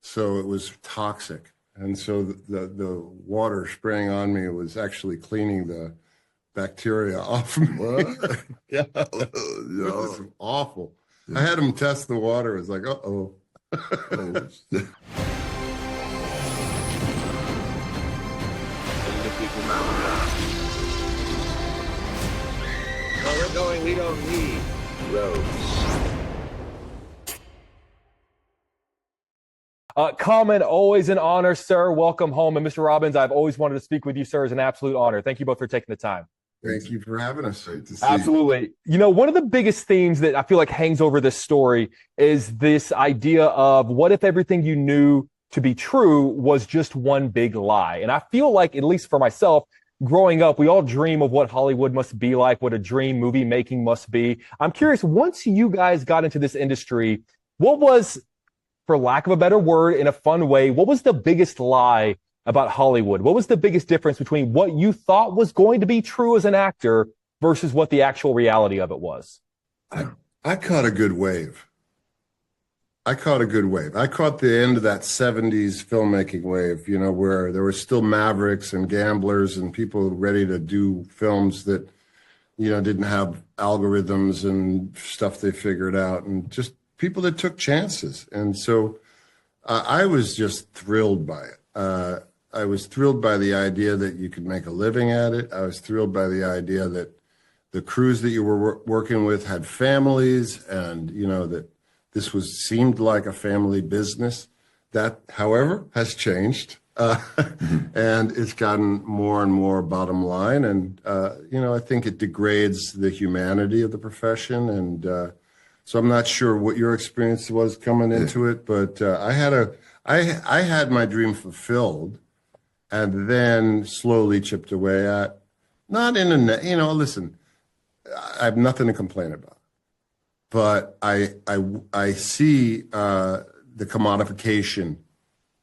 so it was toxic. And so the water spraying on me was actually cleaning the bacteria off me. What? Yeah, it was awful. I had him test the water. It was like, uh-oh. Where we're going, we don't need roads. Corman, always an honor, sir. Welcome home. And Mr. Robbins, I've always wanted to speak with you, sir. It's an absolute honor. Thank you both for taking the time. Thank you for having us. Great to see Absolutely. You know, one of the biggest themes that I feel like hangs over this story is this idea of what if everything you knew to be true was just one big lie? And I feel like, at least for myself, growing up, we all dream of what Hollywood must be like, what a dream movie making must be. I'm curious, once you guys got into this industry, what was, for lack of a better word, in a fun way, what was the biggest lie about Hollywood? What was the biggest difference between what you thought was going to be true as an actor versus what the actual reality of it was? I caught a good wave. I caught the end of that 70s filmmaking wave, you know, where there were still mavericks and gamblers and people ready to do films that, you know, didn't have algorithms and stuff they figured out, and just people that took chances. And so I was just thrilled by it. I was thrilled by the idea that you could make a living at it. I was thrilled by the idea that the crews that you were working with had families, and, you know, that this seemed like a family business. That, however, has changed. And it's gotten more and more bottom line. And, you know, I think it degrades the humanity of the profession. And so I'm not sure what your experience was coming into it, but I had my dream fulfilled, and then slowly chipped away at. Not in a, you know, listen, I have nothing to complain about, but I see the commodification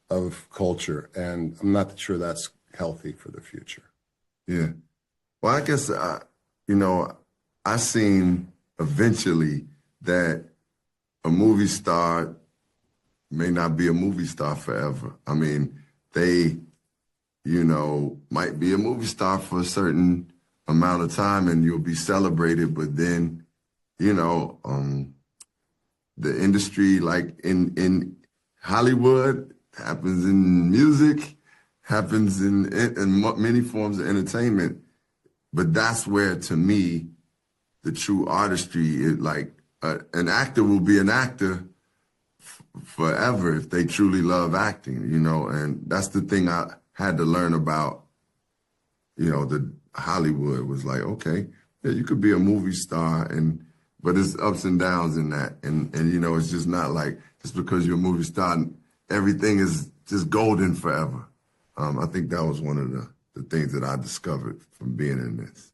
of culture, and I'm not sure that's healthy for the future. Yeah. Well, I guess, you know, I seen eventually that a movie star may not be a movie star forever. I mean, they, you know, might be a movie star for a certain amount of time and you'll be celebrated, but then, you know, the industry, like in Hollywood, happens in music, happens in many forms of entertainment. But that's where, to me, the true artistry is. Like, an actor will be an actor forever if they truly love acting, you know, and that's the thing I had to learn about, you know, the Hollywood was like, okay, yeah, you could be a movie star, but there's ups and downs in that. And you know, it's just not like, just because you're a movie star, everything is just golden forever. I think that was one of the things that I discovered from being in this.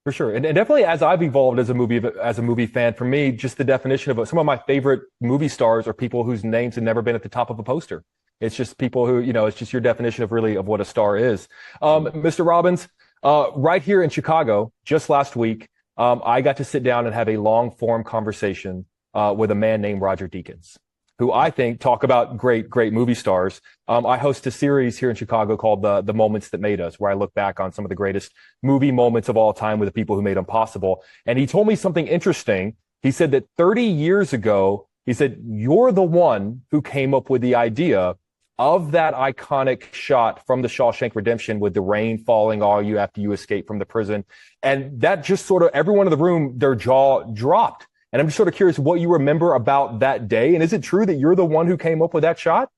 For sure. And definitely, as I've evolved as a movie fan, for me, just the definition of some of my favorite movie stars are people whose names have never been at the top of a poster. It's just people who, you know, it's just your definition of really of what a star is. Mr. Robbins, right here in Chicago, just last week, I got to sit down and have a long form conversation with a man named Roger Deakins, who I think, talk about great movie stars. I host a series here in Chicago called The Moments That Made Us, where I look back on some of the greatest movie moments of all time with the people who made them possible. And he told me something interesting. He said that 30 years ago, he said, you're the one who came up with the idea of that iconic shot from the Shawshank Redemption with the rain falling on you after you escape from the prison. And that just sort of, everyone in the room, their jaw dropped. And I'm just sort of curious what you remember about that day. And is it true that you're the one who came up with that shot?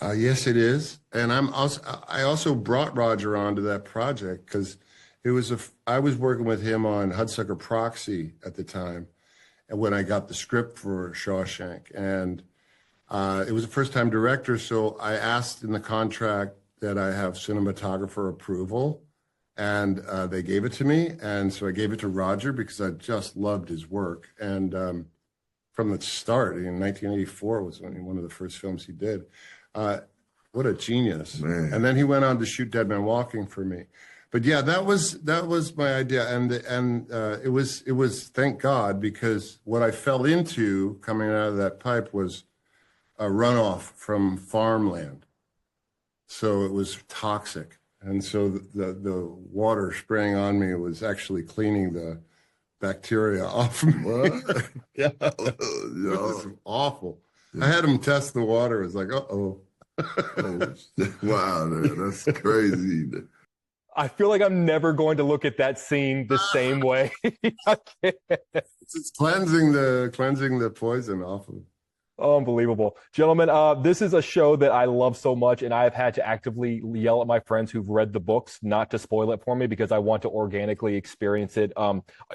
Yes, it is. And I also brought Roger onto that project because I was working with him on Hudsucker Proxy at the time, and when I got the script for Shawshank, and it was a first-time director, so I asked in the contract that I have cinematographer approval, and they gave it to me, and so I gave it to Roger because I just loved his work. And from the start, in 1984 was one of the first films he did. What a genius! Man. And then he went on to shoot Dead Man Walking for me. But yeah, that was my idea, and it was thank God, because what I fell into coming out of that pipe was runoff from farmland. So it was toxic. And so the water spraying on me was actually cleaning the bacteria off me. What? Yeah. Yo. It was awful. I had them test the water. It was like, uh-oh. Wow, that's crazy. I feel like I'm never going to look at that scene the same way. I can't. It's cleansing the poison off of it. Unbelievable. Gentlemen, this is a show that I love so much, and I've had to actively yell at my friends who've read the books not to spoil it for me because I want to organically experience it.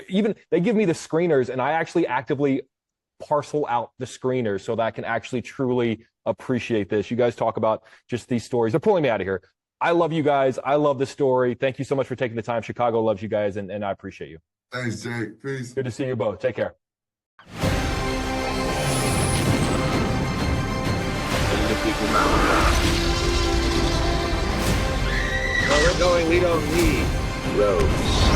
Even they give me the screeners, and I actually actively parcel out the screeners so that I can actually truly appreciate this. You guys talk about just these stories. They're pulling me out of here. I love you guys. I love the story. Thank you so much for taking the time. Chicago loves you guys, and I appreciate you. Thanks, Jake. Peace. Good to see you both. Take care. Where we're going, we don't need roads.